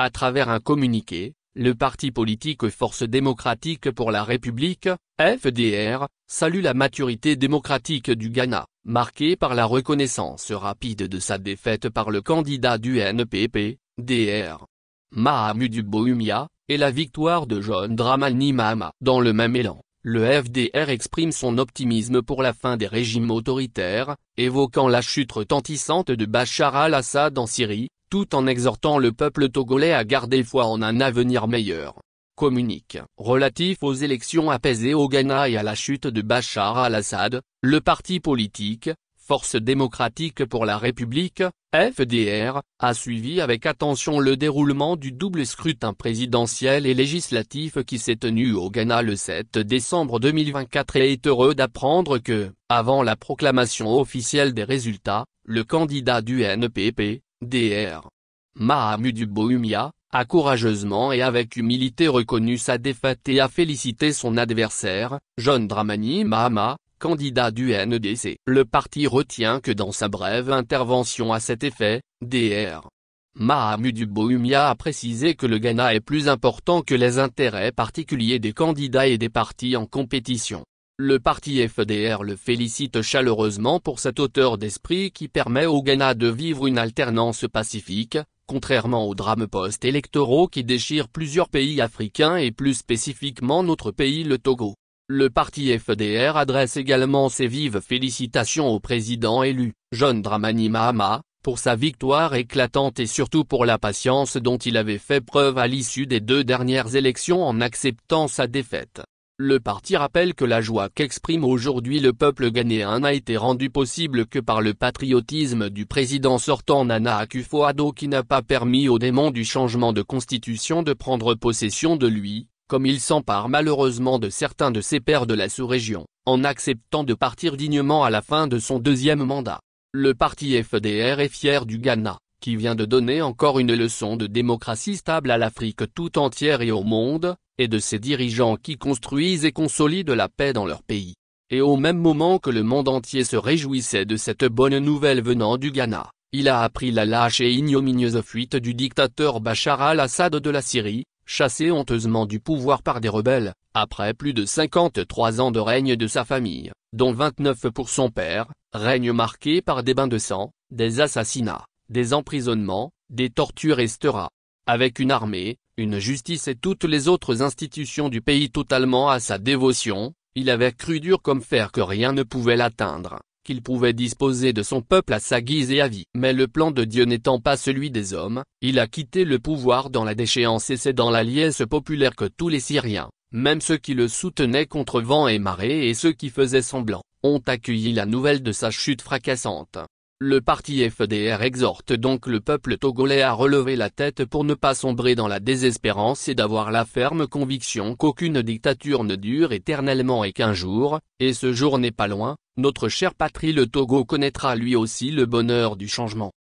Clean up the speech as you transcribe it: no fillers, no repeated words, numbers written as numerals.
À travers un communiqué, le parti politique Force démocratique pour la République, FDR, salue la maturité démocratique du Ghana, marquée par la reconnaissance rapide de sa défaite par le candidat du NPP, DR, Mahamudu Bawumia, et la victoire de John Dramani Mahama. Dans le même élan, le FDR exprime son optimisme pour la fin des régimes autoritaires, évoquant la chute retentissante de Bachar al-Assad en Syrie, tout en exhortant le peuple togolais à garder foi en un avenir meilleur. Communique relatif aux élections apaisées au Ghana et à la chute de Bachar al-Assad, le parti politique, Force démocratique pour la République, FDR, a suivi avec attention le déroulement du double scrutin présidentiel et législatif qui s'est tenu au Ghana le 7 décembre 2024 et est heureux d'apprendre que, avant la proclamation officielle des résultats, le candidat du NPP, DR, Mahamudu Bawumia, a courageusement et avec humilité reconnu sa défaite et a félicité son adversaire, John Dramani Mahama, candidat du NDC. Le parti retient que dans sa brève intervention à cet effet, Dr. Mahamudu Bawumia a précisé que le Ghana est plus important que les intérêts particuliers des candidats et des partis en compétition. Le parti FDR le félicite chaleureusement pour cette hauteur d'esprit qui permet au Ghana de vivre une alternance pacifique, contrairement aux drames post-électoraux qui déchirent plusieurs pays africains et plus spécifiquement notre pays le Togo. Le parti FDR adresse également ses vives félicitations au président élu, John Dramani Mahama, pour sa victoire éclatante et surtout pour la patience dont il avait fait preuve à l'issue des 2 dernières élections en acceptant sa défaite. Le parti rappelle que la joie qu'exprime aujourd'hui le peuple ghanéen n'a été rendue possible que par le patriotisme du président sortant Nana Akufo-Addo qui n'a pas permis aux démons du changement de constitution de prendre possession de lui, comme il s'empare malheureusement de certains de ses pairs de la sous-région, en acceptant de partir dignement à la fin de son 2e mandat. Le parti FDR est fier du Ghana, qui vient de donner encore une leçon de démocratie stable à l'Afrique tout entière et au monde, et de ses dirigeants qui construisent et consolident la paix dans leur pays. Et au même moment que le monde entier se réjouissait de cette bonne nouvelle venant du Ghana, il a appris la lâche et ignominieuse fuite du dictateur Bachar al-Assad de la Syrie, chassé honteusement du pouvoir par des rebelles, après plus de 53 ans de règne de sa famille, dont 29 pour son père, règne marqué par des bains de sang, des assassinats, des emprisonnements, des tortures etc. Avec une armée, une justice et toutes les autres institutions du pays totalement à sa dévotion, il avait cru dur comme fer que rien ne pouvait l'atteindre, qu'il pouvait disposer de son peuple à sa guise et à vie. Mais le plan de Dieu n'étant pas celui des hommes, il a quitté le pouvoir dans la déchéance et c'est dans la liesse populaire que tous les Syriens, même ceux qui le soutenaient contre vent et marée et ceux qui faisaient semblant, ont accueilli la nouvelle de sa chute fracassante. Le parti FDR exhorte donc le peuple togolais à relever la tête pour ne pas sombrer dans la désespérance et d'avoir la ferme conviction qu'aucune dictature ne dure éternellement et qu'un jour, et ce jour n'est pas loin, notre chère patrie le Togo connaîtra lui aussi le bonheur du changement.